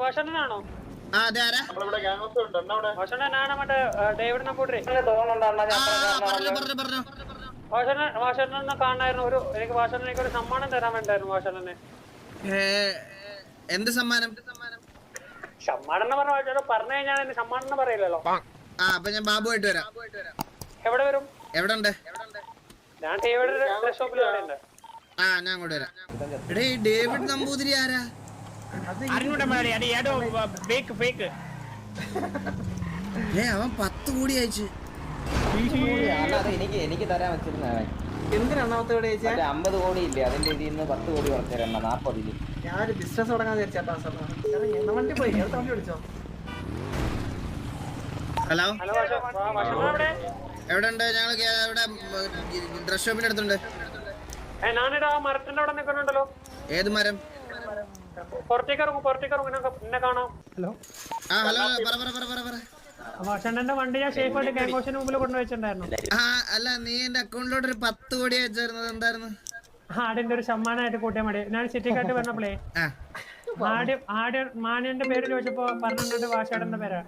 വാഷണ്ണനാണോ? വാഷണ്ണനാണ് മറ്റേ ഡേവിഡ് നമ്പൂതിരി. വാഷണ്ണനെ കാണായിരുന്നു. എനിക്ക് വാഷണ്ണനേക്ക് ഒരു സമ്മാനം തരാൻ വേണ്ടായിരുന്നു. വാഷണ്ണനെ എന്ത് സമ്മാനം? സമ്മാനം എന്ന് പറഞ്ഞു കഴിഞ്ഞാൽ എന്റെ സമ്മാനം എന്ന് പറയില്ലല്ലോ. അപ്പൊ ഞാൻ ബാബുമായിട്ട് വരാം. എവിടെ വരും? എവിടെ ഉണ്ട്? ഞാൻ ഡേവിഡ് ഡ്രസ് ഷോപ്പിൽ ഉണ്ട്. ഞാൻ അങ്ങോട്ട് വരാം. എടേ ഡേവിഡ് നമ്പൂതിരി ആരാ? അവൻ 10 കോടി അയച്ചു. എനിക്ക് തരാൻ വെച്ചിരുന്ന എന്തിനാണ് 50 കോടി ഇല്ലേ, അതിന്റെ ഇതിൽ നിന്ന് 10 കോടി കുറച്ചേരണ്ട 40. ഞാനൊരു ബിസിനസ് തുടങ്ങാൻ വിചാരിച്ചാ. വണ്ടി പോയി വണ്ടി വിളിച്ചോ. ഹലോ എവിടെ ഉണ്ട്? ഞങ്ങൾ ഇവിടെ ഡ്രസ് ഷോപ്പിന്റെ അടുത്തുണ്ട്. ഞാനിടാ മരത്തിന്റെ അവിടെ നിൽക്കുന്നുണ്ടല്ലോ. ഏത് മരം? പുറത്തേക്ക് എന്നെ കാണാം. ഹലോ ഹലോ പറ. വാഷണ്ണന്റെ വണ്ടി ഞാൻ സേഫ് ആയിട്ട് ഗാംഗോസിന് മുമ്പിൽ കൊണ്ടുവച്ചിട്ടുണ്ടായിരുന്നു. അല്ല, നീ എന്റെ അക്കൗണ്ടിലോട്ട് ഒരു 10 കോടി അയച്ചായിരുന്നത് എന്തായിരുന്നു? അതിന്റെ ഒരു സമ്മാനമായിട്ട് കൂട്ടിയാൽ മതി. ഞാൻ സിറ്റിക്കാട്ട് പറഞ്ഞപ്പോഴേ ആദ്യം മാന്യന്റെ പേര് ചോദിച്ചപ്പോ പറഞ്ഞിട്ടുണ്ട് വാഷേടന്റെ പേരാ.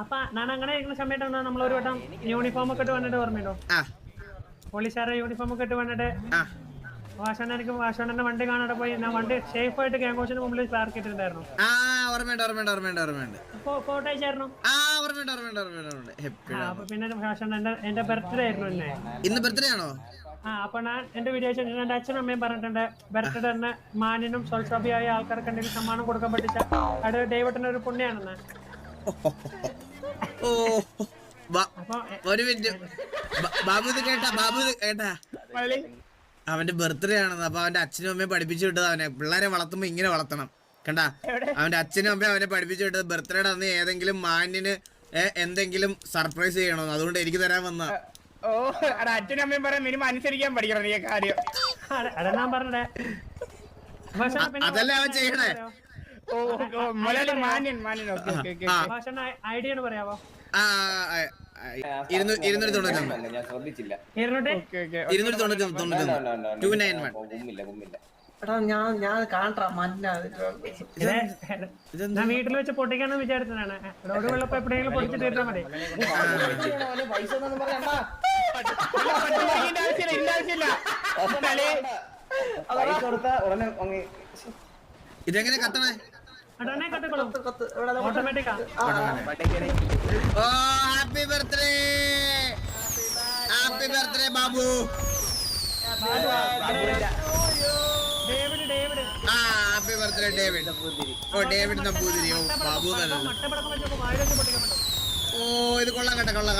അപ്പൊ ഞാൻ അങ്ങനെ ഇരിക്കുന്ന സമയത്താണ് നമ്മളൊരു വട്ടം യൂണിഫോം ഒക്കെ ഇട്ട് വന്നിട്ട് ഓർമ്മയുണ്ടോ? പോലീസുകാരെ യൂണിഫോം ഒക്കെ ഇട്ട് വന്നിട്ട് വാഷണ്ണന്റെ വണ്ടി കാണാതെ പോയി. ഞാൻ വണ്ടി സേഫ് ആയിട്ട് ഗാംഗോസിന് മുമ്പിൽ പാർക്ക് ചെയ്തിട്ടുണ്ടായിരുന്നു. ഫോട്ടോ അയച്ചായിരുന്നു. അപ്പൊ പിന്നെ വാഷണ്ണന്റെ എന്റെ ബർത്ത്ഡേ ആയിരുന്നു ഇന്ന്. ബർത്ത്ഡേ ആണോ? അപ്പൊ ഞാൻ എന്റെ വീഡിയോ എന്റെ അച്ഛനും അമ്മയും പറഞ്ഞിട്ടുണ്ട് ബർത്ത്ഡേ തന്നെ മാന്യനും സോൾസാബിയായ ആൾക്കാർക്ക് എന്തെങ്കിലും സമ്മാനം കൊടുക്കാൻ പറ്റിച്ച അത് ദൈവത്തിന്റെ ഒരു പുണ്യാണെന്ന്. ഒരു മിനിറ്റ് ബാബു കേട്ടാ അവന്റെ ബർത്ത്ഡേ ആണെന്ന്. അപ്പൊ അവന്റെ അച്ഛനും അമ്മയും പഠിപ്പിച്ചു വിട്ടത് അവനെ പിള്ളേരെ വളർത്തുമ്പോ ഇങ്ങനെ വളർത്തണം. കണ്ടാ, അവന്റെ അച്ഛനും അമ്മയും അവനെ പഠിപ്പിച്ചു വിട്ടത് ബർത്ത്ഡേയുടെ അന്ന് ഏതെങ്കിലും മാന്യന് എന്തെങ്കിലും സർപ്രൈസ് ചെയ്യണമെന്ന്. അതുകൊണ്ട് എനിക്ക് തരാൻ വന്ന. അച്ഛനും അമ്മയും പറയാൻ മിനിമം അനുസരിക്കാൻ പഠിക്കണം ഈ കാര്യം. അതെന്നാ പറഞ്ഞേ. അതല്ലേ അവൻ ചെയ്യണേ. ഐഡിയ പറയാവോ? 291 ഞാൻ ശ്രദ്ധിച്ചില്ല. 291 ഞാൻ കാണാ ഞാൻ വീട്ടിൽ വെച്ച് പൊട്ടിക്കാന്ന് വിചാരിച്ചതാണ്. റോഡ് വെള്ളപ്പോ എപ്പോഴെങ്കിലും പൊടിച്ച് തീർത്താൽ മതി. ഇതെങ്ങനെ കത്തണേ? ഓട്ടോമാറ്റിക്കാ. Happy birthday Babu. Happy birthday David. David Namboothiri. Babu ഇത് കൊള്ളാം കേട്ടോ. കൊള്ളാം.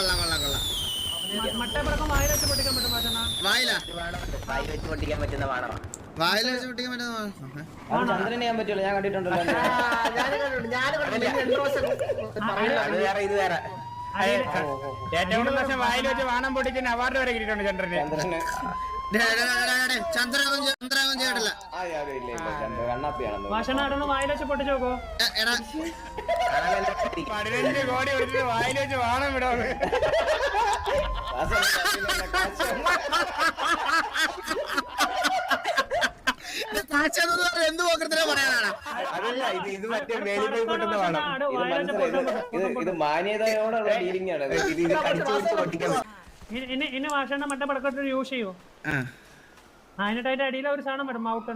വായില വെച്ച് പൊട്ടിക്കാൻ പറ്റുന്ന ചന്ദ്രനെ ചെയ്യാൻ പറ്റുള്ളൂ. ഞാൻ കണ്ടിട്ടുണ്ടല്ലോ. ഇത് വേറെ ഏറ്റവും കൂടുതൽ വായിൽ വെച്ച് വാണം പൊട്ടിക്കുന്ന അവാർഡ് വരെ കിട്ടിയിട്ടുണ്ട് ചന്ദ്രന്. വായിൽ വെച്ച് പൊട്ടിച്ചു നോക്കോ. 15 കോടി കൊടുത്തിട്ട് വായിൽ വെച്ച് വാണം വിടാ. എന്ത് പോക്കത്തിനെ പറയാനാണ്? ഇത് മാന്യതയോടുള്ള ഡീലിംഗ് ആണ്. ഇനി വാഷണ്ണ മറ്റേ പടക്കത്തിൽ യൂസ് ചെയ്യൂ. അതിന്റെ അടിയിൽ ഒരു സാധനം വരും മൗത്ത്.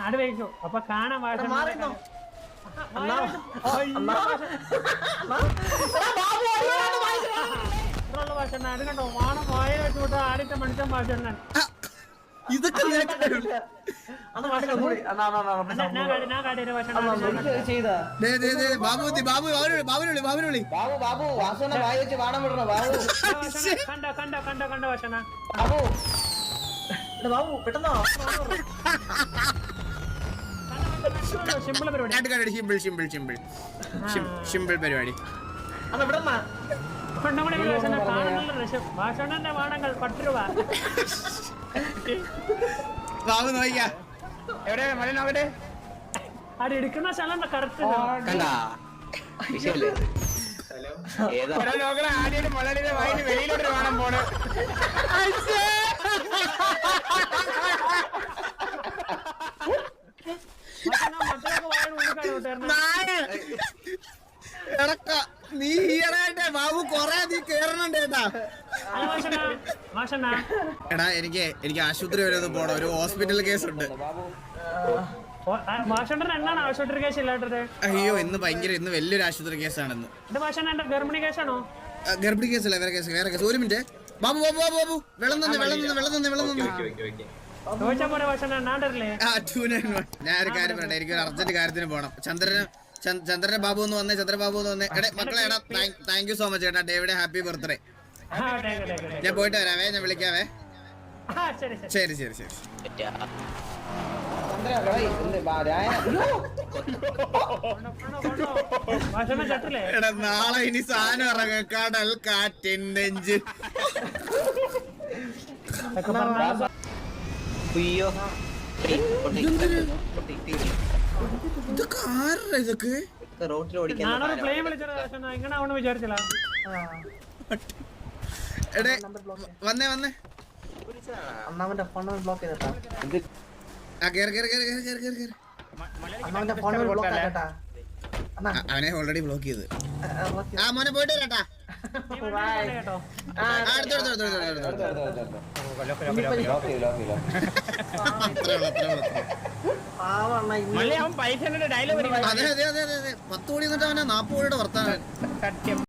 അത് വെച്ചു. അപ്പൊ കാണാൻ വാഷണ്ണ അത് കണ്ടോ. വാണം വായിൽ വെച്ച് വിട്ട ആദ്യത്തെ മനുഷ്യൻ വാഷണ്ണൻ. ഇതൊക്കെ സിമ്പിൾ പരിപാടി. വാഷണ്ണന്റെ വാണങ്ങൾ 10 രൂപ. ബാബു നോക്കിയാ എവിടെ മഴ നോക്കട്ടെ. അത് എടുക്കുന്ന സ്ഥലം കറക്റ്റ് നോക്കണം. ആദ്യമായിട്ട് മലയാളിയുടെ വായിന് വെളിയിലോട്ട് വേണം പോണ്. മാഷണ്ണ എടാ എനിക്ക് ആശുപത്രി വരെ ഒന്ന് പോണം, ഒരു ഹോസ്പിറ്റൽ കേസ് ഉണ്ട്. ബാബു മാഷണ്ണൻ എന്നാണ് ആശുപത്രി കേസ് ഇല്ലാട്ടത്? അയ്യോ ഇന്ന് വലിയൊരു ആശുപത്രി കേസാണെന്ന്. ഇത് മാഷണ്ണ എന്റെ ഗർഭിണി കേസാണോ? ഗർഭിണി കേസല്ല, വേറെ കേസ്. ഒരു മിനിറ്റ് ബാബു ബാബു ബാബു ബാബു വെള്ളം തന്നെ. ചോദിച്ചാ പോലെ മാഷണ്ണ എണ്ണാണ്ടല്ലേ? ഞാനൊരു കാര്യം പറയട്ടെ, എനിക്കൊരു അർജന്റ് കാര്യത്തിന് പോണം. ചന്ദ്രനെ ബാബു എന്ന് വന്നേ, ചന്ദ്രബാബു എന്ന് വന്നേ. എടേ മക്കളെ, എടാ താങ്ക് യു സോ മച്ച് കേട്ടാ, ഡേവിഡ് ഹാപ്പി ബർത്ത്ഡേ. ഞാൻ പോയിട്ട് വരാവേ, ഞാൻ വിളിക്കാവേ. ശരി. ചന്ദ്ര രായ മാഷണ്ണ ചട്ടല്ലേ? എടാ നാളെ ഇനി സാധനം ഇറങ്ങ, കടൽ കാറ്റിൻ നെഞ്ച്. അയ്യോ ഇതൊക്കെ ആരുടെ ഇതൊക്കെ? റോട്ടിൽ ഓടിക്കാൻ ഞാനൊരു പ്ലെയിൻ വിളിച്ചത് മാഷണ്ണ, ഇങ്ങനെ ആവണം വിചാരിച്ചില്ല. എടേ വന്നേ. അണ്ണാവന്റെ ഫോൺ ബ്ലോക്ക് ചെയ്തട്ടാ. ഇത് കേറി. അണ്ണാവന്റെ ഫോൺ ബ്ലോക്ക് ആക്കട്ടാ. അണ്ണാ അവനെ ഓൾറെഡി ബ്ലോക്ക് ചെയ്ത്. മോനെ പോയിട്ട് വരാട്ടാ. കേട്ടോ അടുത്ത പാവണ്ണ മള്ളി അവൻ പൈസ ഡയലോഗ് അതെ 10 കോടി എന്നിട്ട് അവനെ 40 കോടിയുടെ വർത്താനം. സത്യം